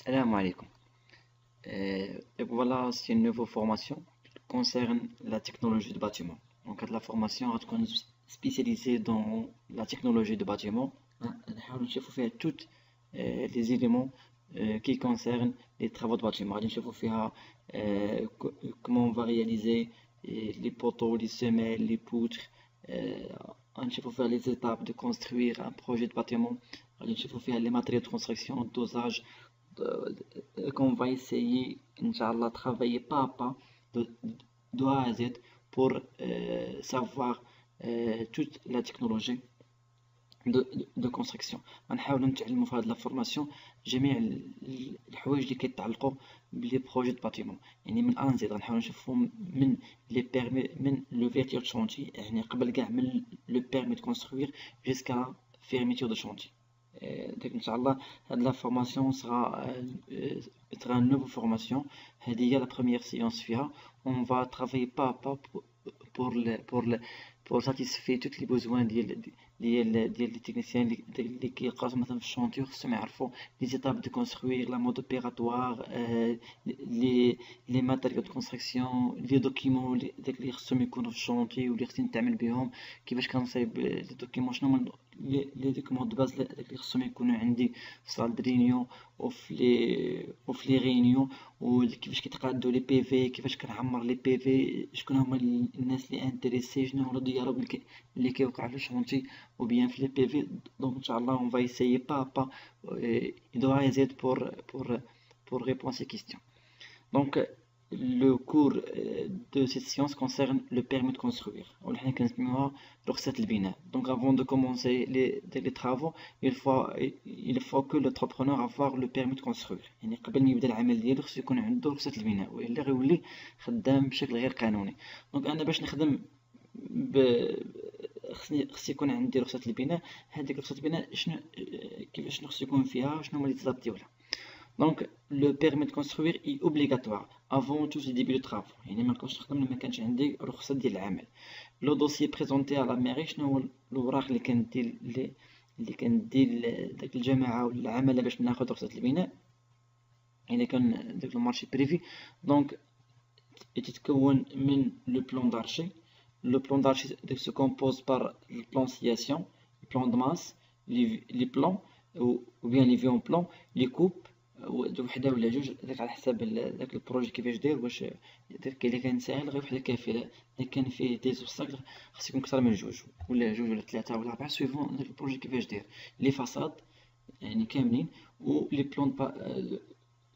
Salam alaikum. Et voilà, c'est une nouvelle formation qui concerne la technologie de bâtiment. Donc, la formation est spécialisée dans la technologie de bâtiment. نحاول نشوفوا فيها tous les éléments qui concernent les travaux de bâtiment. غادي نشوفوا فيها comment on va réaliser les poteaux, les semelles, les poutres. غادي نشوفوا فيها les étapes de construire un projet de bâtiment. غادي نشوفوا فيها les matériaux de construction, dosage, qu'on va essayer, Inch'Allah, travailler pas à pas de A à Z pour savoir toute la technologie de construction. غنحاولوا نتعلموا في هذه لا فورماسيون جميع الحوايج اللي كيتعلقوا بلي بروجي دو باتيمون، يعني من ان زد غنحاولوا نشوفوا من لي بيرمي، من لوفيرتير دو شونتي، يعني قبل كاع من لو بيرمي دو كونستروير جوسكا فيرميتور دو شونتي. Donc, Inch'Allah, la formation sera une nouvelle formation. هذه هي la première séance فيها. On va travailler pas à pas pour satisfaire tous les besoins des techniciens اللي كيقراو مثلا في الشونتيور، خصهم يعرفوا les étapes de construire, la mode opératoire, les matériaux de construction, les documents اللي خصهم يكونوا في الشونتي واللي خصني نتعامل بهم، كيفاش كنصايب لي دوكيمون، شنو هما لي دوكيمون دو باز اللي خصهم يكونوا عندي في صال د ريونيون وفي لي ريونيون، وكيفاش كيتقادوا لي بي في، كيفاش كنعمر لي بي في، شكون هما الناس اللي انتريسي، شنو هو الضيارب اللي كيوقع في الشونتي ou bien في les PV. Donc, Inch'Allah, on va essayer pas à pas de A à Z pour répondre à ces questions. Donc, le cours de cette science concerne le permis de construire. Donc, avant de commencer les travaux, il faut que l'entrepreneur avoir le permis de construire. يعني قبل ما يبدا العمل ديالو خصو يكون عنده رخصة البناء، والا غيولي خدام بشكل غير قانوني. دونك انا باش نخدم خص يكون عندي رخصة البناء. هذيك رخصة البناء كيفاش خص يكون فيها، شنو هما لي تيتاب ديالها. Donc le permis de construire est obligatoire avant tout le début de travaux. يعني ما نكونش نخدم ما كانش عندي رخصة ديال العمل. لو دوسي بريزونتي على ميري، شنو هو الاوراق اللي كندير داك الجماعة ولا العمل باش ناخذ رخصة البناء، يعني كان داك المارشي بريفي. دونك تتكون من لو بلان دارشي. Le plan d'architecture se compose par le plan de sciation, le plan de masse, les plans ou bien les vues en plan, les coupes وحده ولا جوج، هذاك على حساب داك البروجي كيفاش داير. واش الا كان ساهل غير وحده كافيه، الا كان فيه دي زوبستاكل خص يكون اكثر من جوج ولا ثلاثه ولا اربعه سويفون داك البروجي كيفاش داير. لي فاساد يعني كاملين، و لي بلان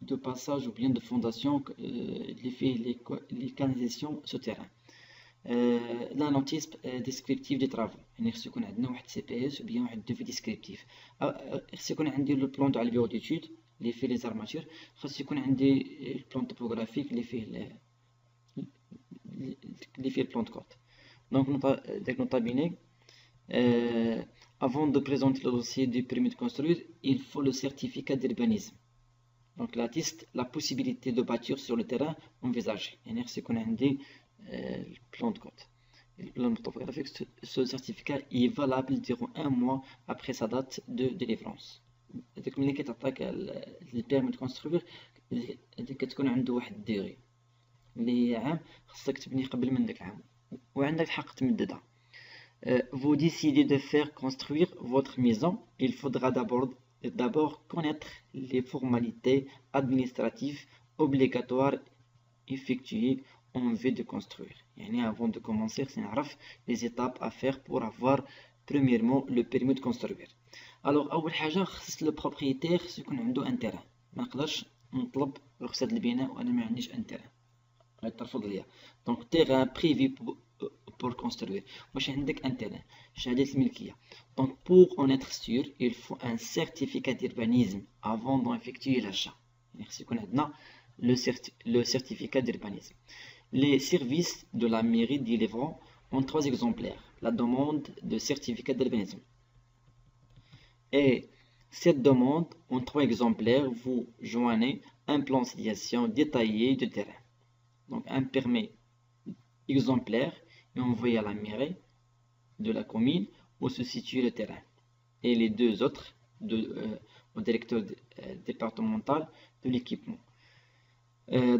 دو باساج ou bien de fondation اللي فيه لي كاناليزاسيون سوتيران. لا نوتيس ديسكريبتيف دي طرافو، يعني خص يكون عندنا واحد سي بي اس وبيان واحد دوفي ديسكريبتيف. خص يكون عندي لو بلان على البيرو ديتود اللي فيه لي زارماتور. خص يكون عندي البلان توبوغرافيك اللي فيه البلان كود. دونك داك نوطا بيني. avant de présenter le dossier du permis de construire, il faut le certificat d'urbanisme. Donc l'atteste la possibilité de bâtir sur le terrain envisagé. يعني خص يكون عندي le plan de code. Le plan topographique, ce certificat est valable durant un mois après sa date de délivrance. هذاك ملي كتعطيك البيرمي دو كونستروير كتكون عنده واحد الديغي اللي هي عام، خصك تبني قبل من داك العام وعندك الحق تمددها. Vous décidez de faire construire votre maison, il faudra d'abord connaître les formalités administratives obligatoires effectuées en vue de construire. يعني avant de commencer c'est نعرف les étapes à faire pour avoir premièrement le permis de construire. Alors أول حاجة خص لو بروبريتير خص يكون عنده ان تيران. ما نقدرش نطلب رخصة البناء وانا ما عنديش ان تيران، غيترفض ليا. دونك تيران بريفي pour construire. واش عندك ان تيران، شهادة الملكية. Donc pour en être sûr il faut un certificat d'urbanisme avant d'en effectuer l'achat. يعني خص يكون عندنا le certificat d'urbanisme. Les services de la mairie délivrent en 3 exemplaires la demande de certificat d'urbanisme. Et cette demande en 3 exemplaires, vous joignez un plan de situation détaillé du terrain. Donc un permis exemplaire est envoyé à la mairie de la commune où se situe le terrain. Et les deux autres au directeur départemental de l'équipement.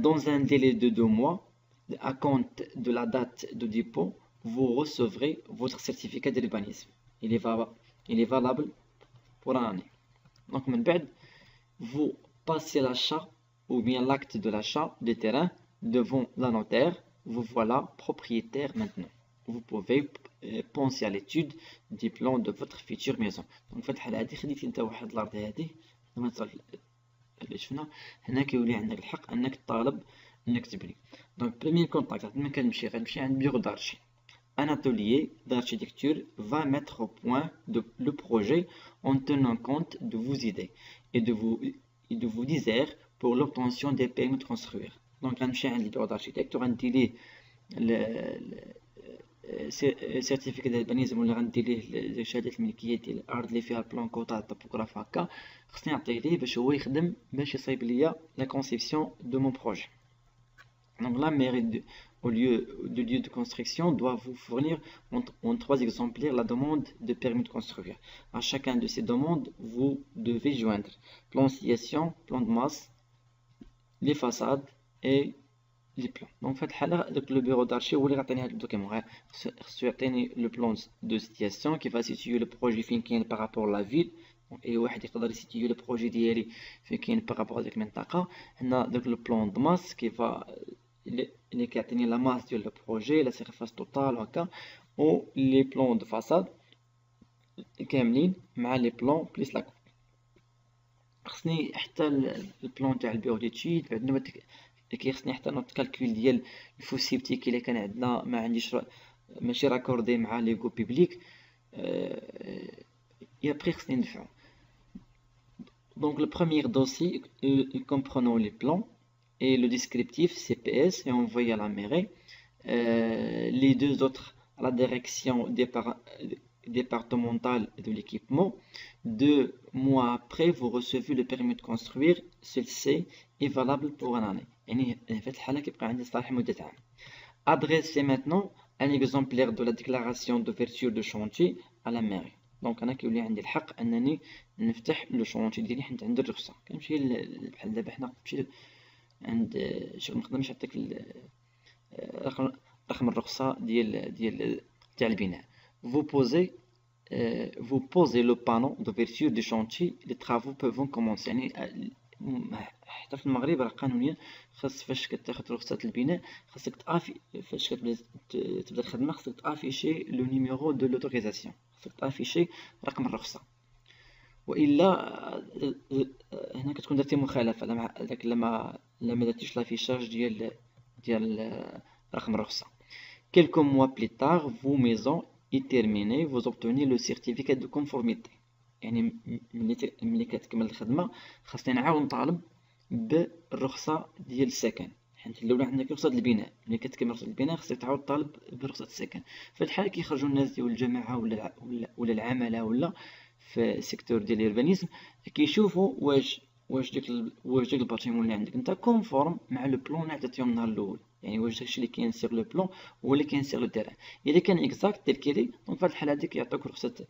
Dans un délai de 2 mois, à compte de la date de dépôt, vous recevrez votre certificat d'urbanisme. Il est valable pour un année. Donc, vous passez l'achat ou bien l'acte de l'achat des terrains devant la notaire. Vous voilà propriétaire maintenant. Vous pouvez penser à l'étude des plans de votre future maison. Donc, في الحالة هذه خديتي انت واحد الارض هذه اللي شفنا هنا كيولي عندك الحق انك طالب انك تبني. دونك بريمير كونتاكت ملي غنمشي عند بيرو دارشي. Un atelier d'architecture va mettre au point le projet en tenant compte de vos idées et de vos désirs pour l'obtention des permis de construire. Donc, غنمشي عند البيرو دارشيتكت وغندير ليه السيرتيفيكات ديال البانيزم ولا غندير ليه شهاده الملكيه ديال الارض اللي فيها البلان كوطا توبوغراف هكا. خصني نعطيه ليه باش هو يخدم باش يصايب ليا لا كونسيبسيون دو مون بروجي. Donc la mairie au lieu de construction doit vous fournir en 3 exemplaires la demande de permis de construire. À chacun de ces demandes, vous devez joindre plan de situation, plan de masse, les façades et les plans. Donc في الحالة le bureau d'archi هو اللي غيعطيني هاد الدوكيمون. خصو يعطيني le plan de situation qui va situer le projet فين كاين par rapport à la ville. اي واحد يقدر يسيتيو لو بروجي ديالي فين كاين بارابور هذيك المنطقه. هنا داك لو بلان دو ماس كيفا اللي كيعطيني لا ماس ديال لو بروجي لا سيرفاس توتال هكا و لي بلان دو فاساد كاملين مع لي بلان بليس لا كوب. خصني حتى البلان تاع البيرو ديتيد عندنا كيخصني حتى نوت كالكول ديال الفوسيبتيك الا كان عندنا ما عنديش ماشي راكوردي مع لي غو بوبليك et après خصني ندفعو. Donc le premier dossier comprenant les plans et le descriptif CPS est envoyé à la mairie. Les 2 autres à la direction départementale de l'équipement. 2 mois après, vous recevez le permis de construire. Celui-ci est valable pour une année. يعني في الحالة كيبقى عندي صلاح مدة عام. Adressez maintenant un exemplaire de la déclaration d'ouverture de chantier à la mairie. دونك انا كيولي عندي الحق انني نفتح لو شونتي ديالي حيت عندي الرخصه. كنمشي بحال دابا حنا نمشي عند شغل نقدر باش نعطيك رقم الرخصه ديال تاع البناء. vous posez le panneau d'ouverture du chantier. Les travaux peuvent commencer. يعني حتى في المغرب راه قانونيا خاص فاش كتاخذ رخصه البناء خاصك تافي فاش تبدا الخدمه خاصك تافيشي لو نيميرو دو لوتوريزاسيون. تافيشي رقم الرخصه والا هنا كتكون درتي مخالفه داك لما درتيش لافيشاج ديال رقم الرخصه. Quelques mois plus tard, vos maisons est terminée, vous obtenez le certificat de conformité. يعني ملي كتكمل الخدمه خاصني نعاود نطالب بالرخصه ديال السكن حيت الاولى عندك رخصه البناء. ملي كتكمل رخصه البناء خاصك تعاود طالب برخصه السكن. في الحال كيخرجوا الناس ديال الجماعه ولا العماله ولا في السيكتور ديال الاربانيزم كيشوفوا واش ديك الباتيمون اللي عندك انت كونفورم مع لو بلان اللي عطيتيهم النهار الاول. يعني واش داكشي اللي كاين سير لو بلان هو اللي كاين سير لو تيران. اذا كان اكزاكت تيل كيلي دونك في الحاله هذيك يعطوك رخصه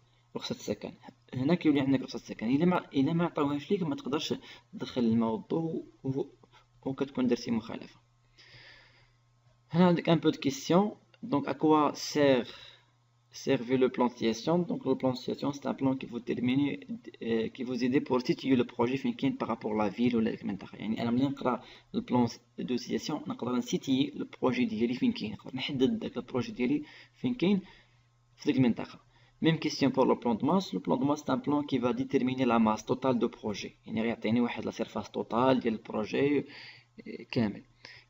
السكن. هنا كيولي عندك رخصه السكن. الا ما عطاوهاش ليك ما تقدرش تدخل الموضوع وكتكون درتي مخالفه. هنا عندك un peu de question. Donc à quoi servait le plan de situation? Donc le plan de situation c'est un plan qui vous termine qui vous aide pour situer le projet فين كاين par rapport à la ville ولا المنطقه. يعني انا ملي نقرا البلان دو سيتياسيون نقدر نسيتي البروجي ديالي فين كاين نقدر نحدد داك البروجي ديالي فين كاين في ديك المنطقه. Même question pour le plan de masse. Le plan de masse c'est un plan qui va déterminer la masse totale de projet. يعني غيعطيني واحد لا سيرفاس توتال ديال البروجي كامل.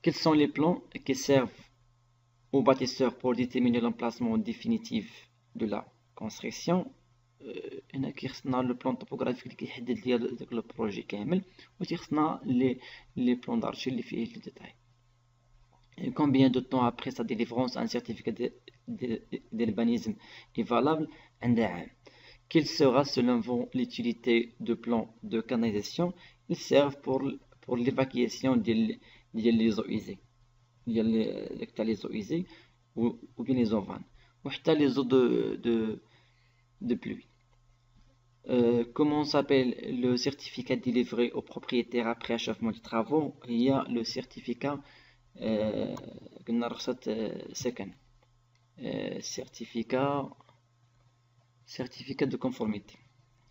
Quels sont les plans qui servent aux bâtisseurs pour déterminer l'emplacement définitif de la construction? هنا كيخصنا لو بلان توبوغرافيك اللي كيحدد ليا داك لو بروجي كامل وتيخصنا لي بلان دارشي اللي فيه لي ديتاي. Combien de temps après sa délivrance un certificat d'urbanisme est valable? عندها عام. Quelle sera selon vous l'utilité de plans de canalisation? Ils servent pour l'évacuation des eaux usées. Les eaux usées ou bien les eaux vannes. Ou les eaux de pluie. Comment s'appelle le certificat délivré au propriétaire après achèvement des travaux? Il y a le certificat قلنا رخصة سكن certificat de conformité.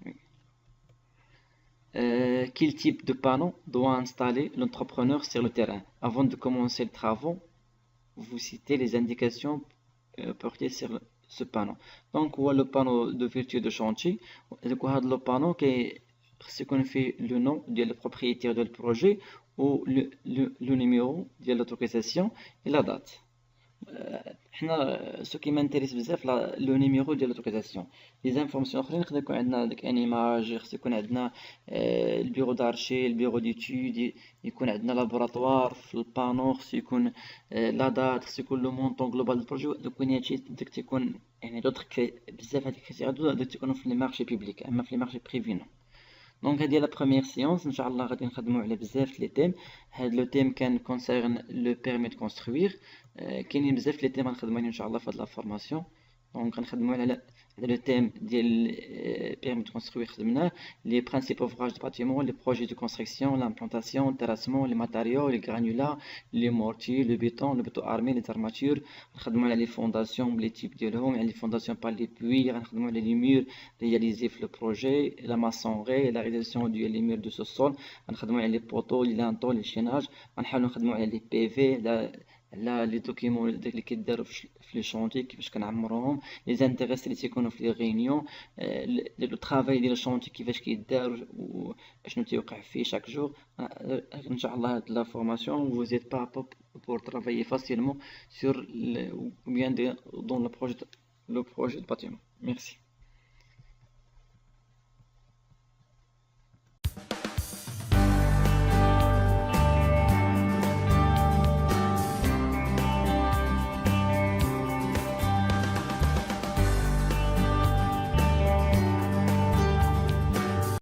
Oui. Quel type de panneau doit installer l'entrepreneur sur le terrain? Avant de commencer les travaux, vous citez les indications portées sur ce panneau. Donc, le panneau de vertu de chantier, le panneau qui fait le nom du propriétaire du projet ou le numéro de l'autorisation et la date. Ce qui m'intéresse بزاف le numéro de l'autorisation. Les informations اخرين نقدر يكون عندنا داك ان ايماج، خص يكون عندنا البيرو دارشي، البيرو ديتود، يكون عندنا لابوراتوار في البانو، خص يكون لا دات، خص يكون لو مونطون جلوبال دو البروجي. دوك هادشي داك تيكون يعني دوطخ بزاف هاد الكريتيرات دوك تيكونوا في لي مارشي بوبليك، اما في لي مارشي بريفي نو. دونك هذه لا بروميير سيونس ان شاء الله غادي نخدموا على بزاف لي تيم. هاد لو تيم كان كونسيرن لو بيرمي دو كونستروير، كاينين بزاف لي تيم غنخدموا عليهم ان شاء الله في هاد لا فورماسيون. دونك غنخدموا على لو تيم ديال بيرمي دو كونستروير خدمناه، لي برينسيپ اوفراج دو باتيمون، لي بروجي دو كونستركسيون، لامبلانتاسيون، تيراسمون، لي ماتيريaux، لي غرانولا، لي مورتي، لو بيتون ارمي، لي زارماتور. غنخدموا على لي فونداسيون بلي تيب ديالهم، على لي فونداسيون بار لي بوي. غنخدموا على لي مور réalisé في le projet, la maçonnerie, la réalisation du les murs de sous-sol. غنخدموا على لي بوطو، لي لانطو، لي شيناج. غنحاولوا نخدموا على لي بي في، على لي دوكيمون اللي كيداروا في لي شونتي كيفاش كنعمروهم، لي زانتيريس اللي تيكونوا في لي غينيون، لو طرافاي ديال الشونتي كيفاش كيدار وشنو تيوقع فيه chaque jour. ان شاء الله هاد لا فورماسيون vous aide pas pour travailler facilement sur ou bien dans le projet de bâtiment. Merci.